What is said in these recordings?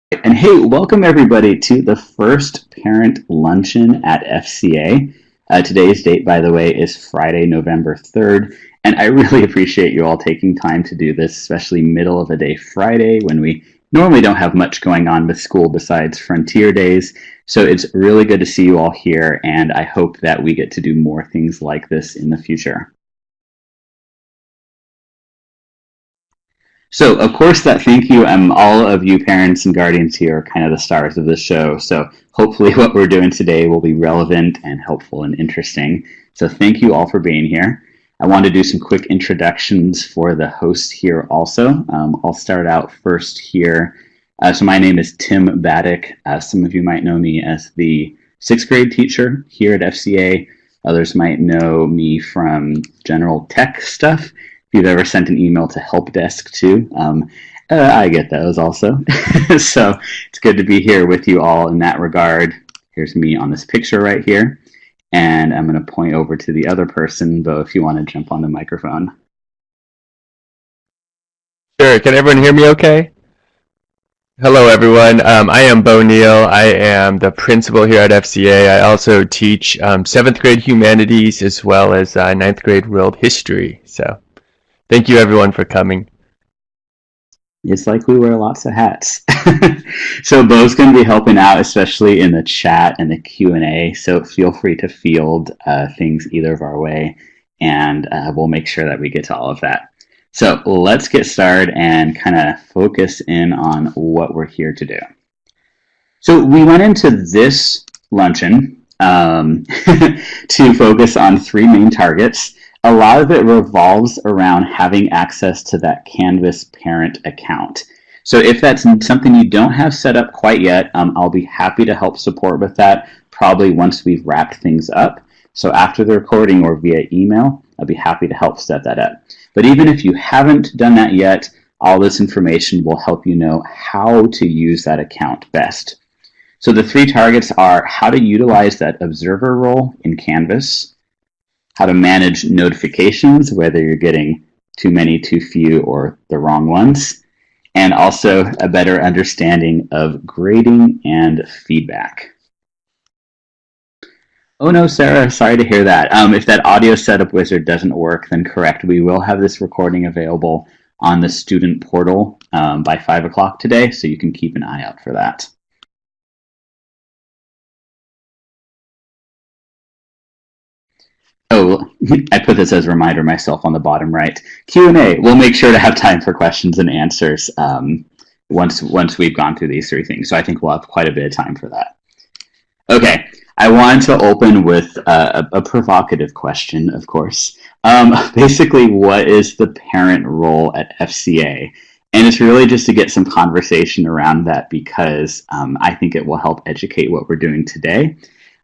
And hey, welcome everybody to the first parent luncheon at FCA. Today's date, by the way, is Friday, November 3rd. And I really appreciate you all taking time to do this, especially middle of the day Friday when we normally don't have much going on with school besides Frontier Days. So it's really good to see you all here, and I hope that we get to do more things like this in the future. So, of course, that thank you. All of you parents and guardians here are kind of the stars of the show. So, hopefully, what we're doing today will be relevant and helpful and interesting. So, thank you all for being here. I want to do some quick introductions for the host here also. I'll start out first here. So, my name is Tim Baddick. Some of you might know me as the sixth grade teacher here at FCA. Others might know me from general tech stuff. If you've ever sent an email to help desk too, I get those also. So it's good to be here with you all in that regard. Here's me on this picture right here. And I'm going to point over to the other person, Bo, if you want to jump on the microphone. Sure. Can everyone hear me okay? Hello, everyone. I am Bo Neal. I am the principal here at FCA. I also teach seventh grade humanities as well as ninth grade world history. So thank you, everyone, for coming. It's like we wear lots of hats. So Bo's going to be helping out, especially in the chat and the Q&A. So feel free to field things either of our way, and we'll make sure that we get to all of that. So let's get started and kind of focus in on what we're here to do. So we went into this luncheon to focus on three main targets. A lot of it revolves around having access to that Canvas parent account. So if that's something you don't have set up quite yet, I'll be happy to help support with that probably once we've wrapped things up. So after the recording or via email, I'll be happy to help set that up. But even if you haven't done that yet, all this information will help you know how to use that account best. So the three targets are how to utilize that observer role in Canvas, how to manage notifications, whether you're getting too many, too few, or the wrong ones, and also a better understanding of grading and feedback. Oh no, Sarah, sorry to hear that. If that audio setup wizard doesn't work, then correct. We will have this recording available on the student portal by 5 o'clock today, so you can keep an eye out for that. Oh, I put this as a reminder myself on the bottom right. Q&A. We'll make sure to have time for questions and answers once we've gone through these three things. So I think we'll have quite a bit of time for that. Okay, I wanted to open with a provocative question, of course. Basically, what is the parent role at FCA? And it's really just to get some conversation around that because I think it will help educate what we're doing today.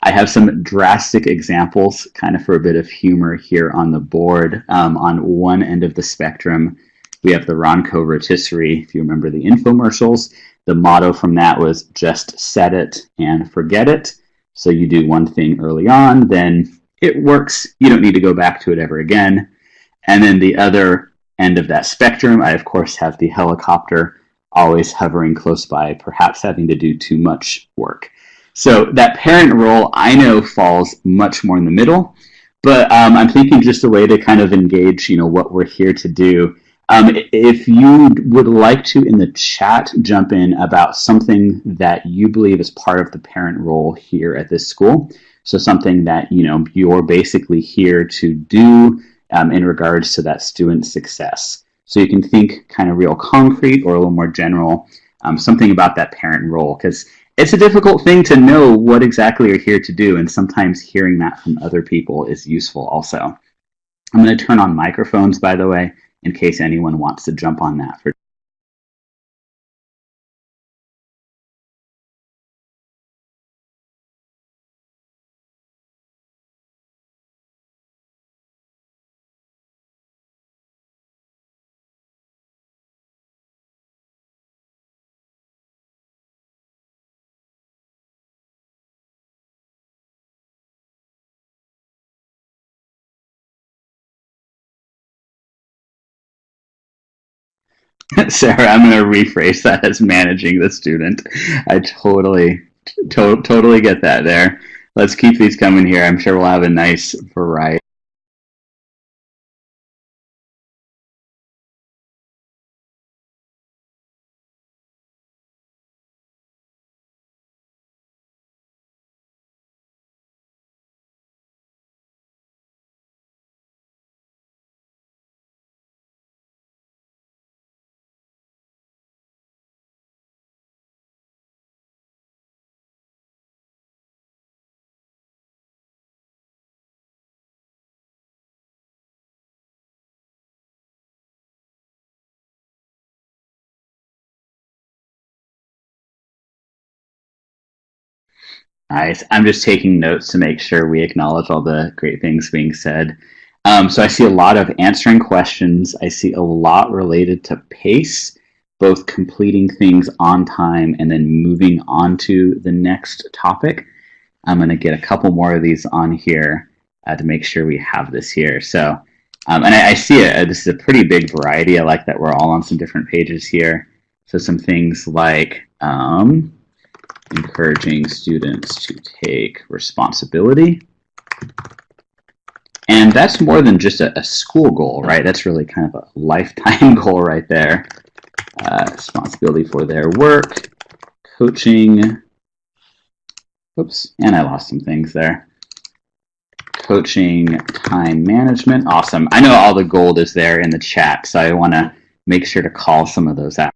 I have some drastic examples, kind of for a bit of humor here on the board. On one end of the spectrum, we have the Ronco rotisserie. If you remember the infomercials, the motto from that was just set it and forget it. So you do one thing early on, then it works. You don't need to go back to it ever again. And then the other end of that spectrum, I of course have the helicopter always hovering close by, perhaps having to do too much work. So that parent role I know falls much more in the middle, but I'm thinking just a way to kind of engage, what we're here to do. If you would like to in the chat jump in about something that you believe is part of the parent role here at this school, so something that you're basically here to do in regards to that student success. So you can think kind of real concrete or a little more general, something about that parent role, because it's a difficult thing to know what exactly you're here to do, and sometimes hearing that from other people is useful also. I'm going to turn on microphones, by the way, in case anyone wants to jump on that. Sarah, I'm going to rephrase that as managing the student. I totally get that there. Let's keep these coming here. I'm sure we'll have a nice variety. Nice. I'm just taking notes to make sure we acknowledge all the great things being said. So I see a lot of answering questions. I see a lot related to pace, both completing things on time and then moving on to the next topic. I'm going to get a couple more of these on here to make sure we have this here. So, and I see it. This is a pretty big variety. I like that we're all on some different pages here. So some things like encouraging students to take responsibility. And that's more than just a school goal, right? That's really kind of a lifetime goal right there. Responsibility for their work, coaching. Oops, and I lost some things there. Coaching, time management. Awesome. I know all the gold is there in the chat, so I want to make sure to call some of those out.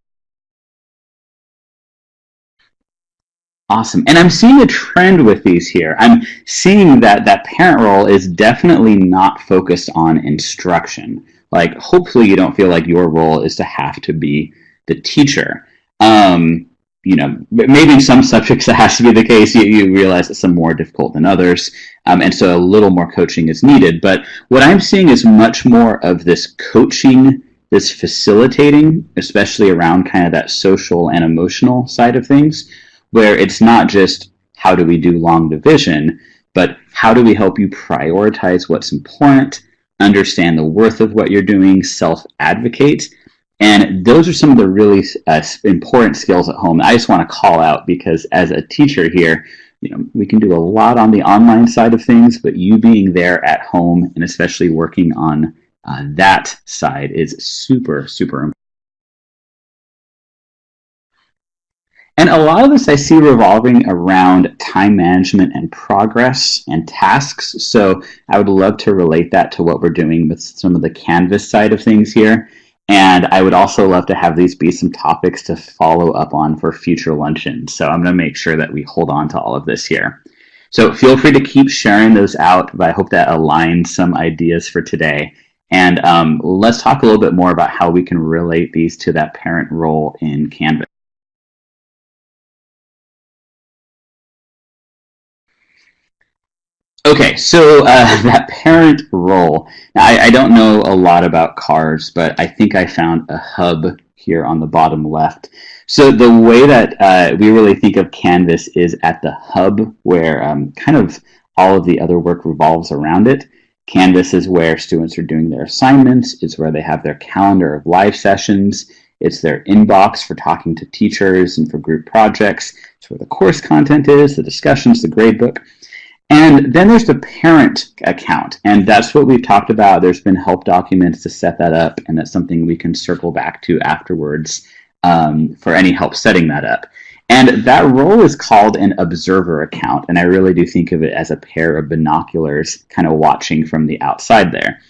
Awesome. And I'm seeing a trend with these here. I'm seeing that that parent role is definitely not focused on instruction. Like, hopefully you don't feel like your role is to have to be the teacher. Maybe in some subjects that has to be the case. You realize that some more difficult than others. And so a little more coaching is needed. But what I'm seeing is much more of this coaching, this facilitating, especially around kind of that social and emotional side of things, where it's not just how do we do long division, but how do we help you prioritize what's important, understand the worth of what you're doing, self-advocate. And those are some of the really important skills at home. I just want to call out because as a teacher here, we can do a lot on the online side of things, but you being there at home and especially working on that side is super, super important. And a lot of this I see revolving around time management and progress and tasks. So I would love to relate that to what we're doing with some of the Canvas side of things here. And I would also love to have these be some topics to follow up on for future luncheons. So I'm going to make sure that we hold on to all of this here. So feel free to keep sharing those out, but I hope that aligns some ideas for today. And let's talk a little bit more about how we can relate these to that parent role in Canvas. Okay, so that parent role. Now, I don't know a lot about cars, but I think I found a hub here on the bottom left. So the way that we really think of Canvas is at the hub where kind of all of the other work revolves around it. Canvas is where students are doing their assignments. It's where they have their calendar of live sessions. It's their inbox for talking to teachers and for group projects. It's where the course content is, the discussions, the gradebook. And then there's the parent account, and that's what we've talked about. There's been help documents to set that up, and that's something we can circle back to afterwards for any help setting that up. And that role is called an observer account, and I really do think of it as a pair of binoculars kind of watching from the outside there.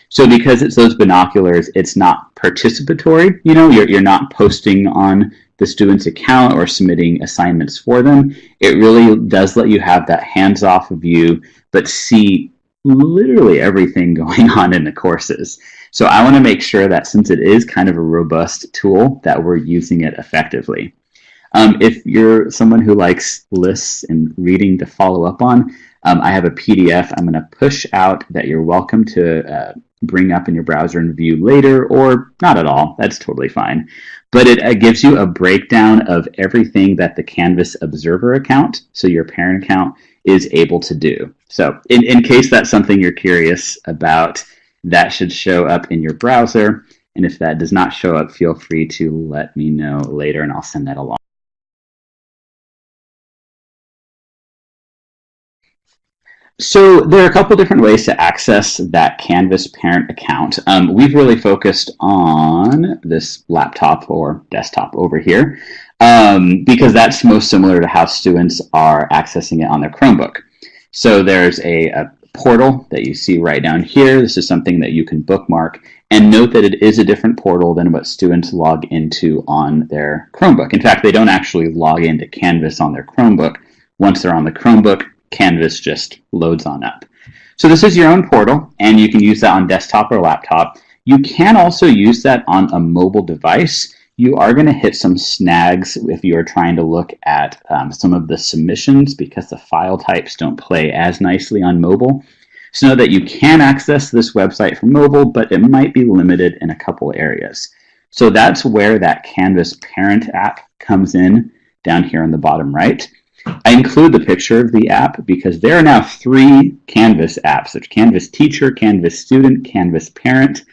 So because it's those binoculars, it's not participatory. You're not posting on the student's account or submitting assignments for them. It really does let you have that hands-off view, but see literally everything going on in the courses. So I want to make sure that since it is kind of a robust tool, that we're using it effectively. If you're someone who likes lists and reading to follow up on, I have a PDF I'm going to push out that you're welcome to bring up in your browser and view later, or not at all. That's totally fine. But it gives you a breakdown of everything that the Canvas Observer account, so your parent account, is able to do. So in case that's something you're curious about, that should show up in your browser. And if that does not show up, feel free to let me know later and I'll send that along. So there are a couple different ways to access that Canvas parent account. We've really focused on this laptop or desktop over here because that's most similar to how students are accessing it on their Chromebook. So there's a portal that you see right down here. This is something that you can bookmark, and note that it is a different portal than what students log into on their Chromebook. In fact, they don't actually log into Canvas on their Chromebook. Once they're on the Chromebook, Canvas just loads on up. So this is your own portal, and you can use that on desktop or laptop. You can also use that on a mobile device. You are going to hit some snags if you're trying to look at some of the submissions because the file types don't play as nicely on mobile. So know that you can access this website from mobile, but it might be limited in a couple areas. So that's where that Canvas parent app comes in down here on the bottom right. I include the picture of the app because there are now 3 Canvas apps. There's Canvas Teacher, Canvas Student, Canvas Parent.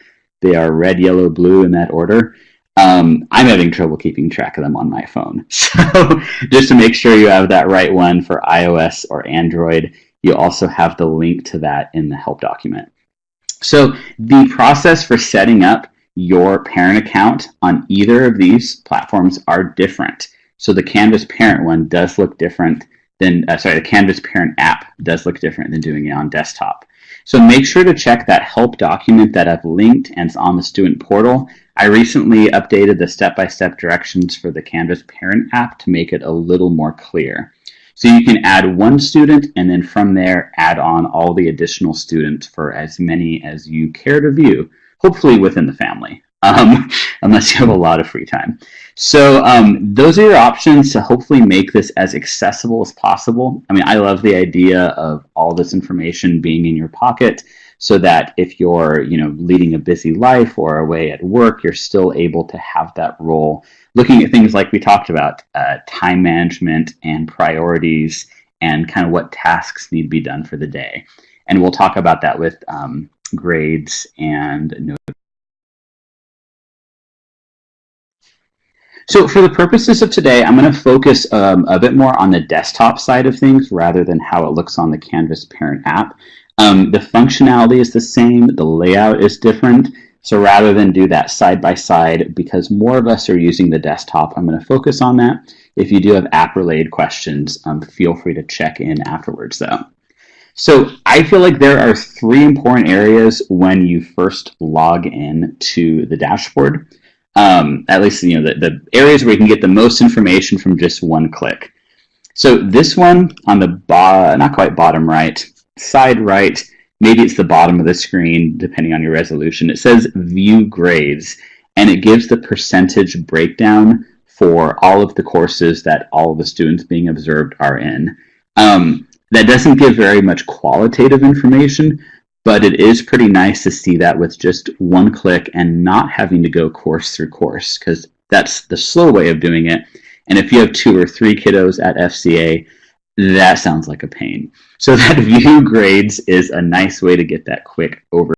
They are red, yellow, blue in that order. I'm having trouble keeping track of them on my phone. So just to make sure you have that right one for iOS or Android, you also have the link to that in the help document. So the process for setting up your parent account on either of these platforms are different. So the Canvas Parent one does look different than, the Canvas Parent app does look different than doing it on desktop. So make sure to check that help document that I've linked and it's on the student portal. I recently updated the step-by-step directions for the Canvas Parent app to make it a little more clear. So you can add one student and then from there add on all the additional students for as many as you care to view, hopefully within the family. Unless you have a lot of free time. So those are your options to hopefully make this as accessible as possible. I mean, I love the idea of all this information being in your pocket so that if you're, leading a busy life or away at work, you're still able to have that role. Looking at things like we talked about, time management and priorities and kind of what tasks need to be done for the day. And we'll talk about that with grades and notes. So for the purposes of today, I'm going to focus a bit more on the desktop side of things rather than how it looks on the Canvas Parent app. The functionality is the same, the layout is different. So rather than do that side by side, because more of us are using the desktop, I'm going to focus on that. If you do have app-related questions, feel free to check in afterwards though. So I feel like there are 3 important areas when you first log in to the dashboard. At least, the areas where you can get the most information from just one click. So this one on the not quite bottom right, side right, maybe it's the bottom of the screen, depending on your resolution. It says View Grades, and it gives the percentage breakdown for all of the courses that all of the students being observed are in. That doesn't give very much qualitative information, but it is pretty nice to see that with just one click and not having to go course through course, because that's the slow way of doing it. And if you have 2 or 3 kiddos at FCA, that sounds like a pain. So that View Grades is a nice way to get that quick over.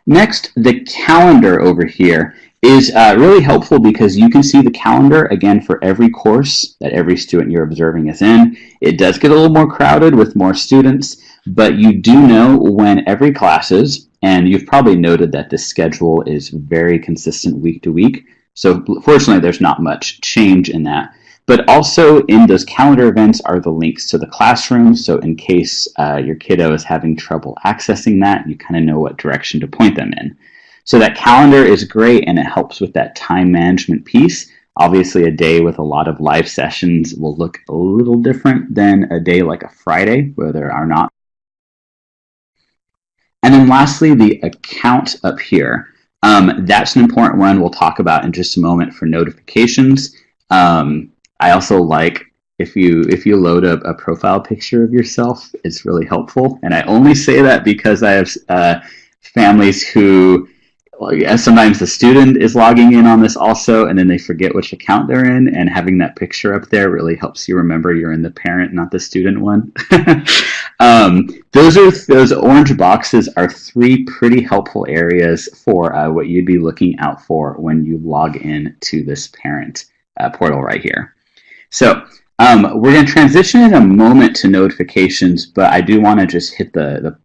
Next, the calendar over here is really helpful because you can see the calendar, again, for every course that every student you're observing is in. It does get a little more crowded with more students, but you do know when every class is, and you've probably noted that this schedule is very consistent week to week. So fortunately, there's not much change in that. But also in those calendar events are the links to the classroom. So in case your kiddo is having trouble accessing that, you kind of know what direction to point them in. So that calendar is great and it helps with that time management piece. Obviously, a day with a lot of live sessions will look a little different than a day like a Friday where there are not. And then lastly, the account up here. That's an important one we'll talk about in just a moment for notifications. I also like if you load up a profile picture of yourself, it's really helpful. And I only say that because I have families who, sometimes the student is logging in on this also, and then they forget which account they're in, and having that picture up there really helps you remember you're in the parent, not the student one. Those orange boxes are three pretty helpful areas for what you'd be looking out for when you log in to this parent portal right here. So we're going to transition in a moment to notifications, but I do want to just hit the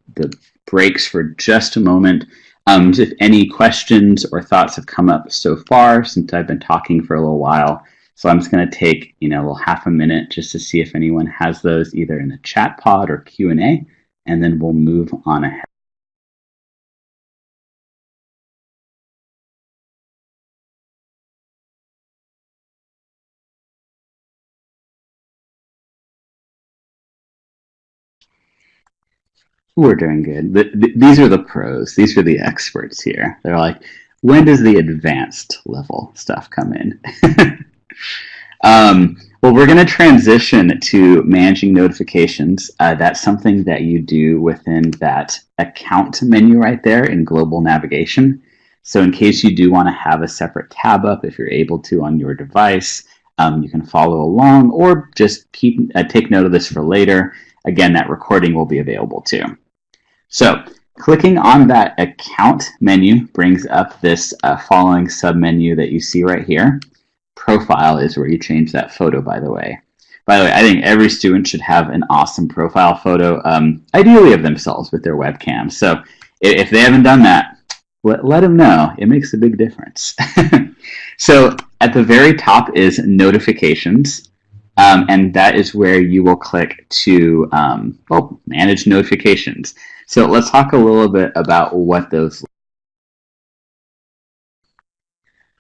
brakes for just a moment. If any questions or thoughts have come up so far since I've been talking for a little while, so I'm just going to take a little half a minute just to see if anyone has those either in the chat pod or Q&A, and then we'll move on ahead. We're doing good. These are the pros. These are the experts here. They're like, when does the advanced level stuff come in? Well, we're going to transition to managing notifications. That's something that you do within that account menu right there in global navigation. So in case you do want to have a separate tab up, if you're able to on your device, you can follow along or just take note of this for later. Again, that recording will be available too. So clicking on that account menu brings up this following submenu that you see right here. Profile is where you change that photo, by the way. By the way, I think every student should have an awesome profile photo, ideally of themselves with their webcam. So if they haven't done that, let them know. It makes a big difference. So at the very top is notifications. And that is where you will click to manage notifications. So let's talk a little bit about what those.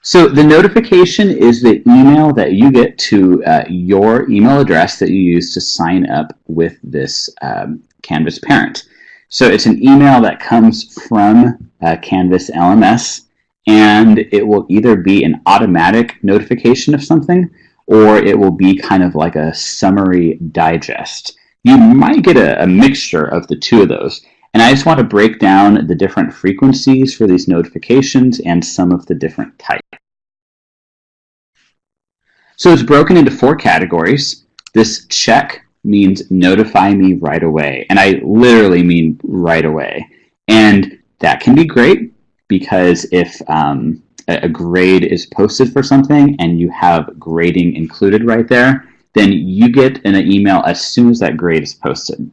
So the notification is the email that you get to your email address that you use to sign up with this Canvas parent. So it's an email that comes from Canvas LMS, and it will either be an automatic notification of something, or it will be kind of like a summary digest. You might get a mixture of the two of those. And I just want to break down the different frequencies for these notifications and some of the different types. So it's broken into 4 categories. This check means notify me right away. And I literally mean right away. And that can be great because if a grade is posted for something and you have grading included right there, then you get an email as soon as that grade is posted.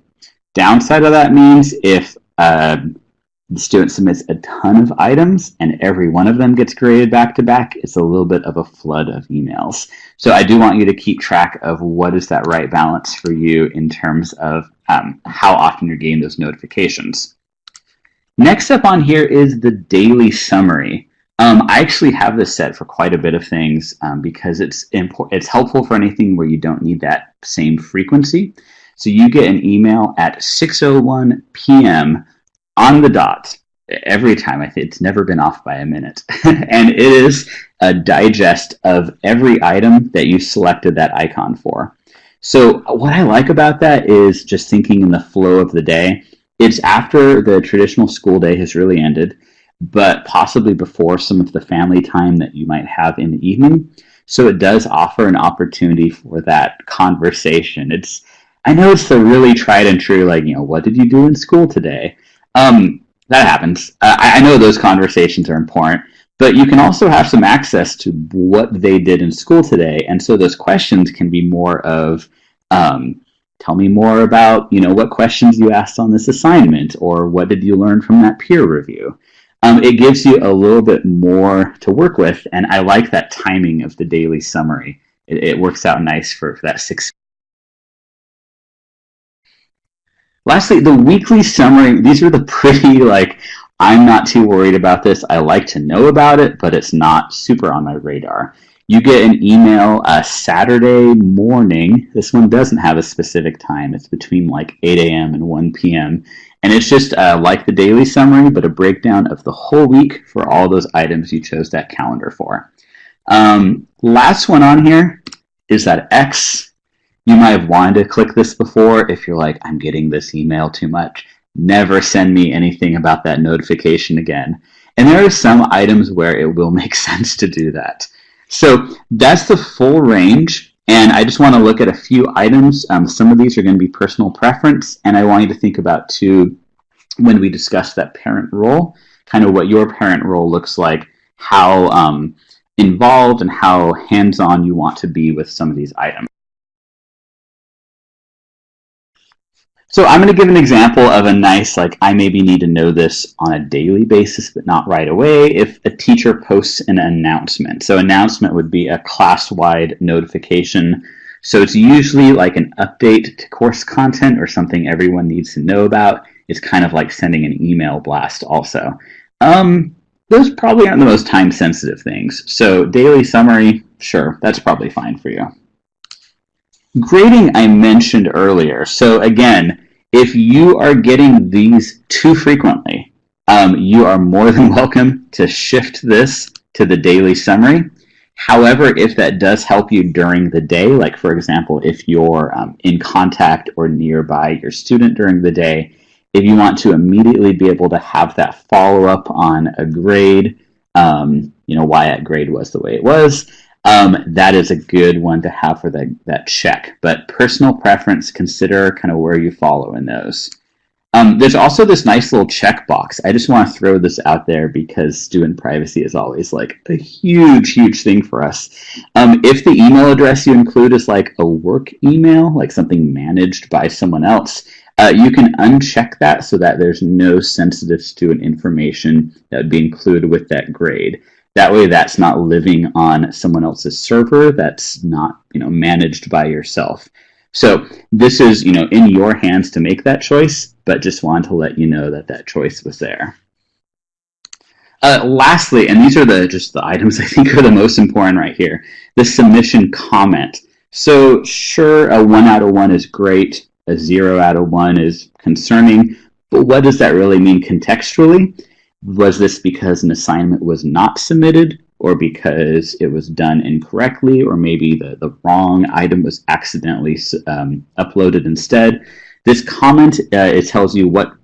Downside of that means if the student submits a ton of items and every one of them gets graded back to back, it's a little bit of a flood of emails. So I do want you to keep track of what is that right balance for you in terms of how often you're getting those notifications. Next up on here is the daily summary. I actually have this set for quite a bit of things because it's helpful for anything where you don't need that same frequency. So you get an email at 6:01 p.m. on the dot every time. I think it's never been off by a minute. And it is a digest of every item that you selected that icon for. So what I like about that is just thinking in the flow of the day. It's after the traditional school day has really ended, but possibly before some of the family time that you might have in the evening. So it does offer an opportunity for that conversation. I know it's the really tried and true, like, what did you do in school today? That happens. I know those conversations are important, but you can also have some access to what they did in school today. And so those questions can be more of, tell me more about, what questions you asked on this assignment, or what did you learn from that peer review? It gives you a little bit more to work with, and I like that timing of the daily summary. It works out nice for that 6. Lastly, the weekly summary, these are the pretty, I'm not too worried about this. I like to know about it, but it's not super on my radar. You get an email Saturday morning. This one doesn't have a specific time. It's between 8 a.m. and 1 p.m. And it's just like the daily summary, but a breakdown of the whole week for all those items you chose that calendar for. Last one on here is that X. You might have wanted to click this before if you're like, I'm getting this email too much. Never send me anything about that notification again. And there are some items where it will make sense to do that. So that's the full range And I just want to look at a few items. Some of these are going to be personal preference, and I want you to think about, too, when we discuss that parent role, kind of what your parent role looks like, how involved and how hands-on you want to be with some of these items. So I'm going to give an example of a nice, like, I maybe need to know this on a daily basis, but not right away. If a teacher posts an announcement, so announcement would be a class-wide notification. So it's usually like an update to course content or something everyone needs to know about. It's kind of like sending an email blast also. Those probably aren't the most time-sensitive things. So daily summary, sure, that's probably fine for you. Grading I mentioned earlier. So again, if you are getting these too frequently, you are more than welcome to shift this to the daily summary. However, if that does help you during the day, like for example, if you're in contact or nearby your student during the day, if you want to immediately be able to have that follow-up on a grade, why that grade was the way it was, that is a good one to have for that check. But personal preference, consider kind of where you follow in those. There's also this nice little checkbox. I just want to throw this out there because student privacy is always like a huge, huge thing for us. If the email address you include is like a work email, like something managed by someone else, you can uncheck that so that there's no sensitive student information that would be included with that grade. That way that's not living on someone else's server, that's not managed by yourself. So this is in your hands to make that choice, but just wanted to let you know that that choice was there. Lastly, and these are just the items I think are the most important right here, the submission comment. So sure, a 1 out of 1 is great, a 0 out of 1 is concerning, but what does that really mean contextually? Was this because an assignment was not submitted, or because it was done incorrectly, or maybe the wrong item was accidentally uploaded instead? This comment, it tells you what,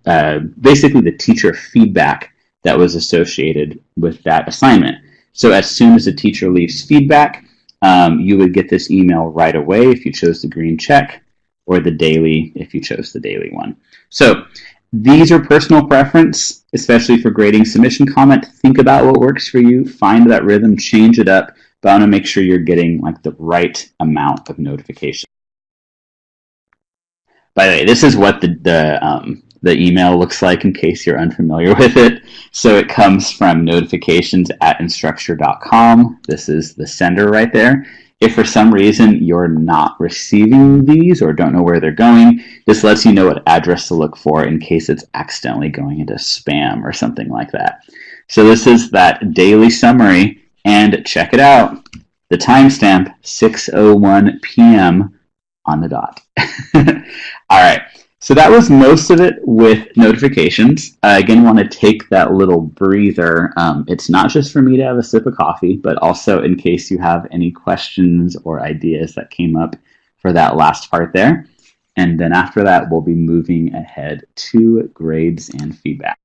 basically the teacher feedback that was associated with that assignment. So as soon as the teacher leaves feedback, you would get this email right away if you chose the green check, or the daily if you chose the daily one. So these are personal preference, especially for grading submission comment. Think about what works for you, find that rhythm, change it up, but I want to make sure you're getting like the right amount of notification. By the way, this is what the email looks like in case you're unfamiliar with it. So it comes from notifications@instructure.com. This is the sender right there. If for some reason you're not receiving these or don't know where they're going, this lets you know what address to look for in case it's accidentally going into spam or something like that. So this is that daily summary, and check it out. The timestamp, 6:01 p.m. on the dot. All right. So that was most of it with notifications. Again, want to take that little breather. It's not just for me to have a sip of coffee, but also in case you have any questions or ideas that came up for that last part there. And then after that, we'll be moving ahead to grades and feedback.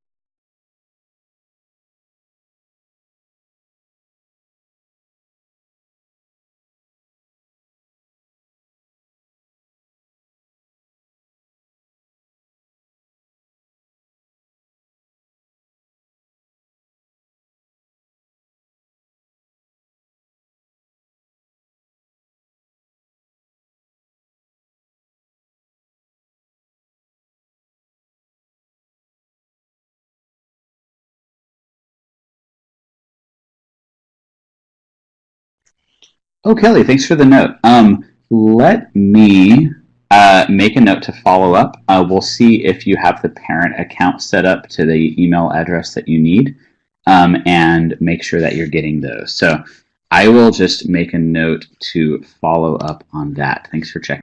Oh, Kelly, thanks for the note. Let me make a note to follow up. We'll see if you have the parent account set up to the email address that you need, and make sure that you're getting those. So I will just make a note to follow up on that. Thanks for checking.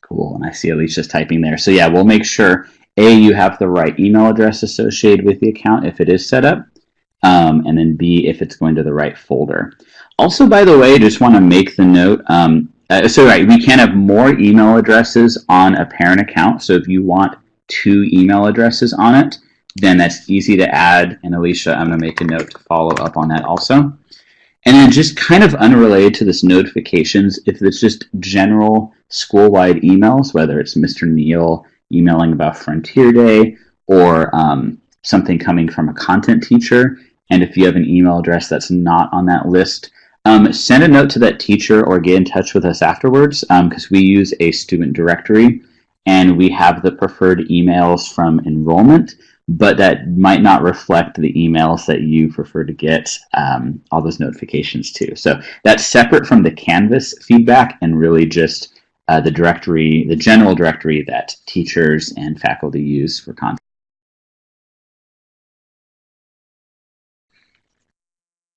Cool, and I see Alicia's typing there. So yeah, we'll make sure, A, you have the right email address associated with the account if it is set up, and then B, if it's going to the right folder. Also, by the way, just want to make the note, Right, we can have more email addresses on a parent account. So if you want 2 email addresses on it, then that's easy to add. And Alicia, I'm going to make a note to follow up on that also. And then just kind of unrelated to this notifications, if it's just general school-wide emails, whether it's Mr. Neal emailing about Frontier Day or something coming from a content teacher, and if you have an email address that's not on that list, send a note to that teacher or get in touch with us afterwards, because we use a student directory and we have the preferred emails from enrollment, but that might not reflect the emails that you prefer to get all those notifications to. So that's separate from the Canvas feedback and really just the directory, the general directory that teachers and faculty use for content.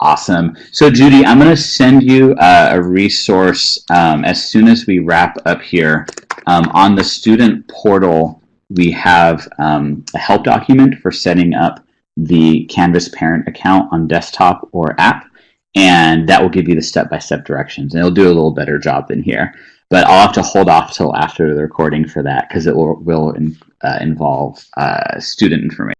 Awesome. So Judy, I'm going to send you a resource as soon as we wrap up here. On the student portal, we have a help document for setting up the Canvas parent account on desktop or app, and that will give you the step-by-step directions. And it'll do a little better job than here. But I'll have to hold off till after the recording for that because it will involve student information.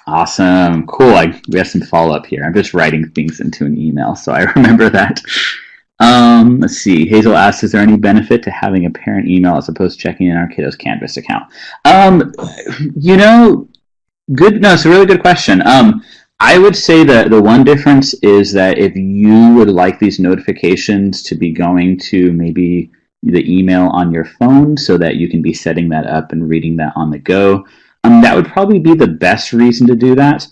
Awesome. Cool. We have some follow-up here. I'm just writing things into an email, so I remember that. Let's see. Hazel asks, is there any benefit to having a parent email as opposed to checking in our kiddo's Canvas account? Good. No, it's a really good question. I would say that the one difference is that if you would like these notifications to be going to maybe the email on your phone so that you can be setting that up and reading that on the go, that would probably be the best reason to do that.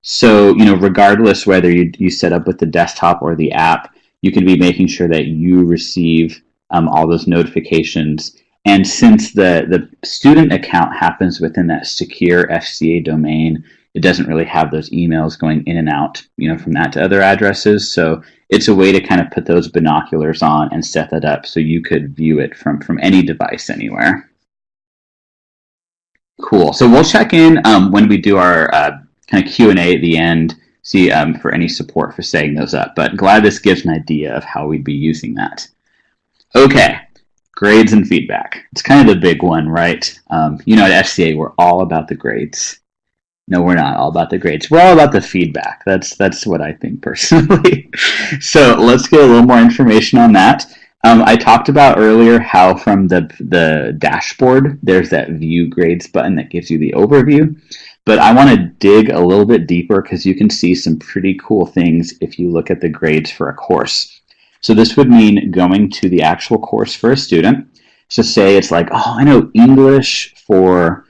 So, regardless whether you set up with the desktop or the app, you can be making sure that you receive all those notifications. And since the student account happens within that secure FCA domain, it doesn't really have those emails going in and out, from that to other addresses. So it's a way to kind of put those binoculars on and set that up so you could view it from any device anywhere. Cool. So we'll check in when we do our kind of Q&A at the end, see for any support for setting those up. But glad this gives an idea of how we'd be using that. Okay, grades and feedback. It's kind of the big one, right? At FCA, we're all about the grades. No, we're not all about the grades. We're all about the feedback. That's what I think personally. So let's get a little more information on that. I talked about earlier how from the dashboard, there's that view grades button that gives you the overview. But I want to dig a little bit deeper because you can see some pretty cool things if you look at the grades for a course. So this would mean going to the actual course for a student. So say it's like, I know English for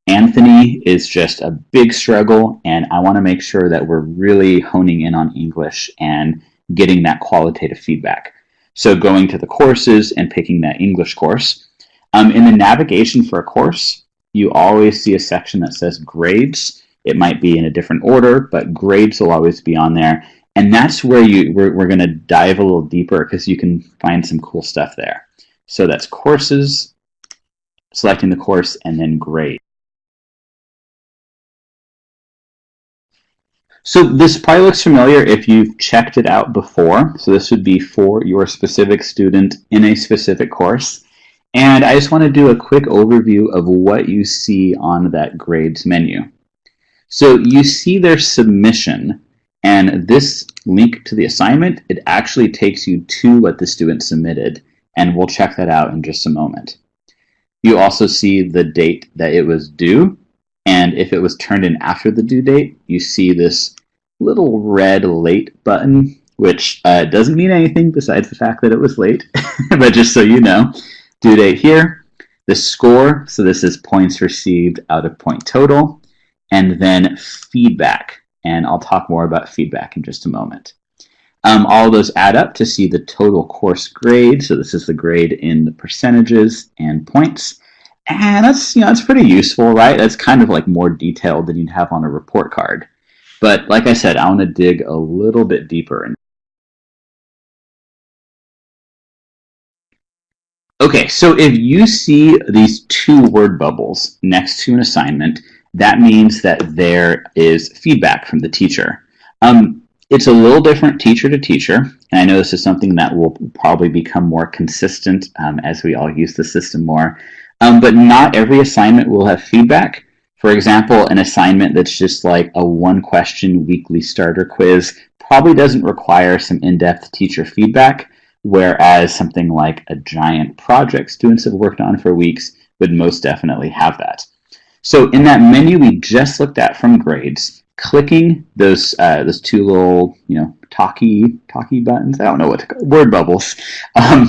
Anthony is just a big struggle, and I want to make sure that we're really honing in on English and getting that qualitative feedback. So going to the courses and picking that English course. In the navigation for a course, you always see a section that says grades. It might be in a different order, but grades will always be on there. And that's where we're going to dive a little deeper because you can find some cool stuff there. So that's courses, selecting the course, and then grade. So this probably looks familiar if you've checked it out before. So this would be for your specific student in a specific course. And I just want to do a quick overview of what you see on that grades menu. So you see their submission, and this link to the assignment, it actually takes you to what the student submitted, and we'll check that out in just a moment. You also see the date that it was due, and if it was turned in after the due date, you see this little red late button, which doesn't mean anything besides the fact that it was late, but just so you know. Due date here, the score, so this is points received out of point total, and then feedback, and I'll talk more about feedback in just a moment. All of those add up to see the total course grade, so this is the grade in the percentages and points, and that's pretty useful, right? That's kind of like more detailed than you'd have on a report card. But like I said, I want to dig a little bit deeper. Okay, so if you see these 2 word bubbles next to an assignment, that means that there is feedback from the teacher. It's a little different teacher to teacher, and I know this is something that will probably become more consistent as we all use the system more. But not every assignment will have feedback. For example, an assignment that's just like a one question weekly starter quiz probably doesn't require some in depth teacher feedback, whereas something like a giant project students have worked on for weeks would most definitely have that. So in that menu we just looked at from grades, clicking those two little talkie buttons, I don't know what to call word bubbles,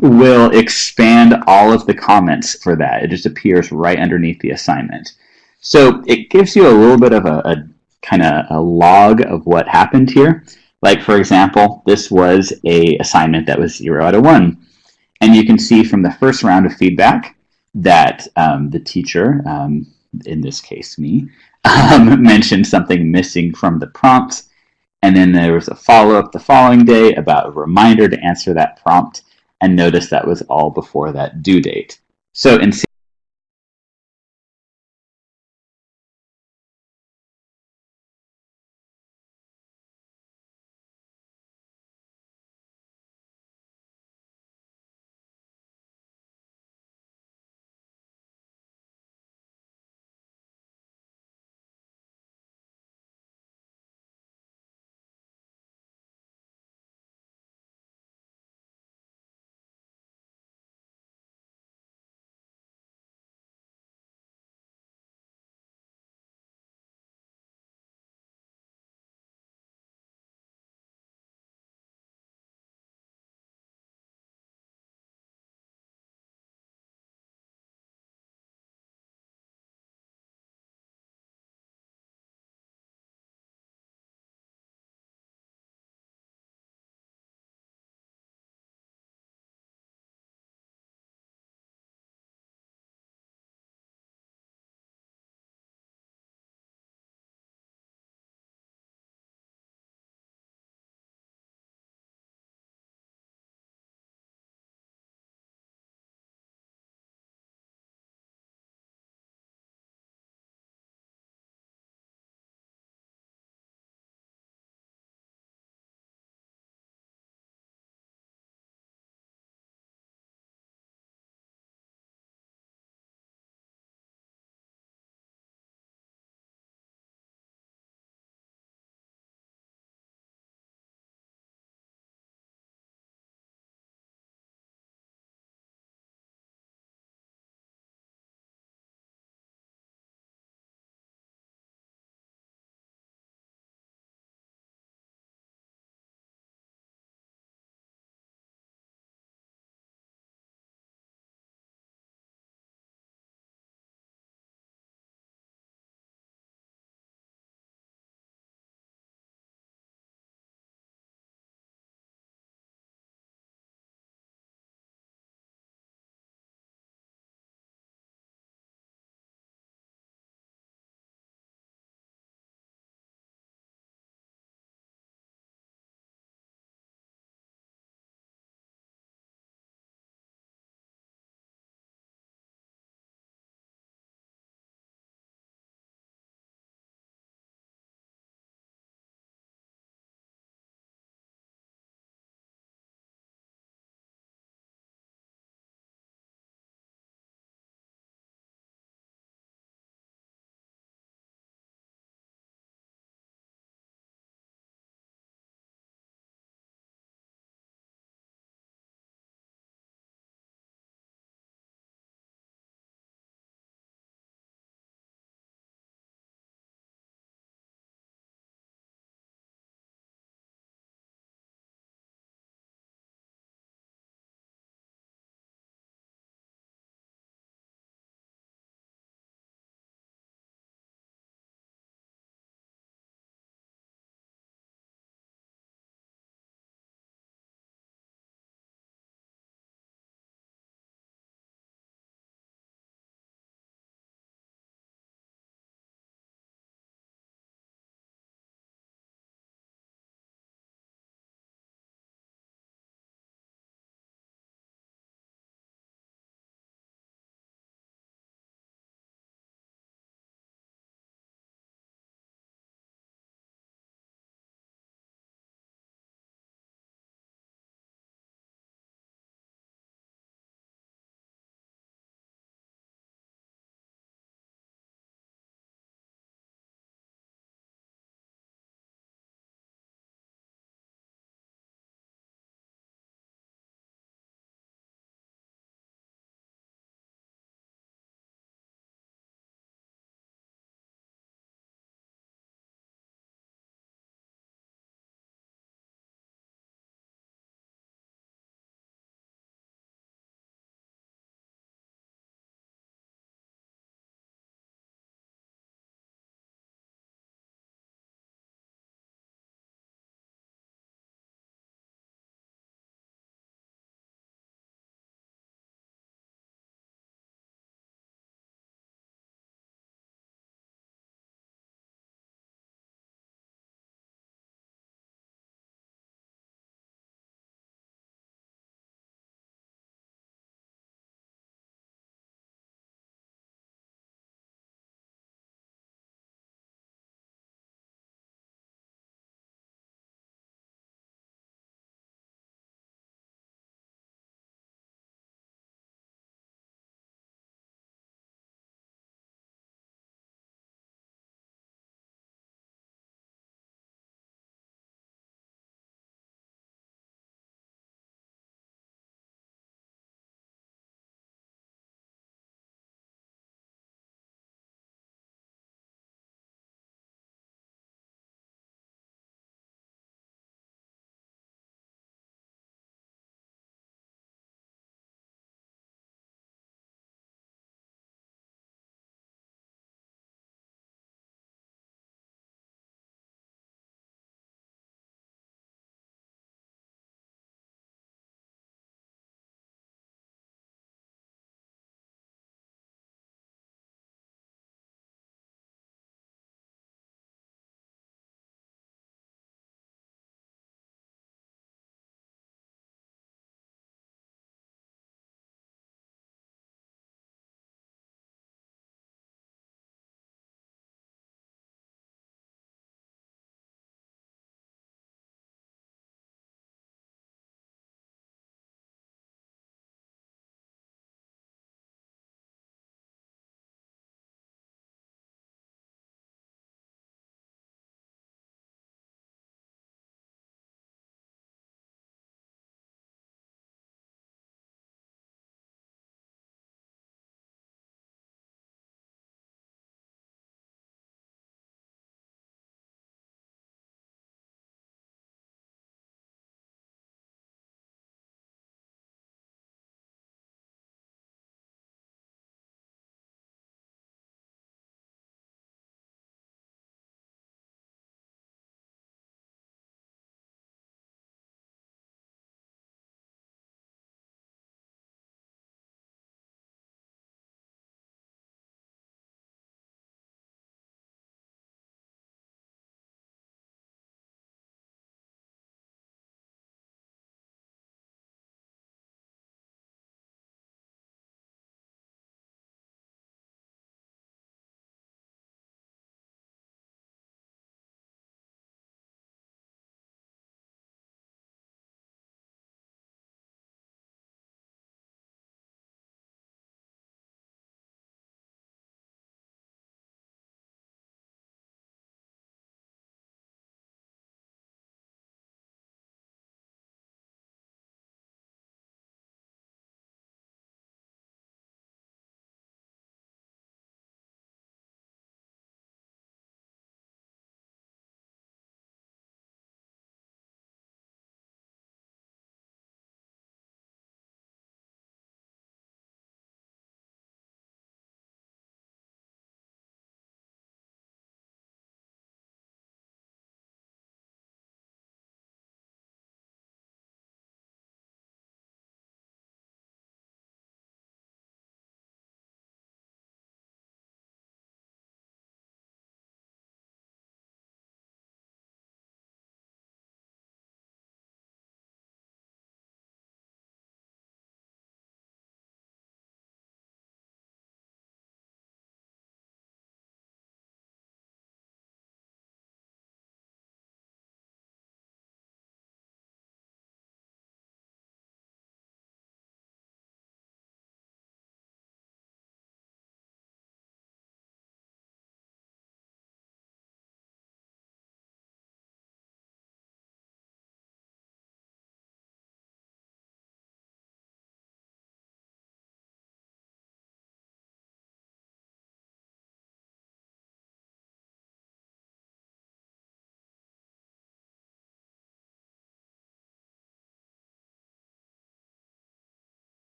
will expand all of the comments for that. It just appears right underneath the assignment. So it gives you a little bit of a kind of a log of what happened here. Like for example, this was a assignment that was 0 out of 1. And you can see from the first round of feedback that the teacher, in this case me, mentioned something missing from the prompt. And then there was a follow-up the following day about a reminder to answer that prompt. And notice that was all before that due date. So in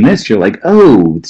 missed, you're like, oh,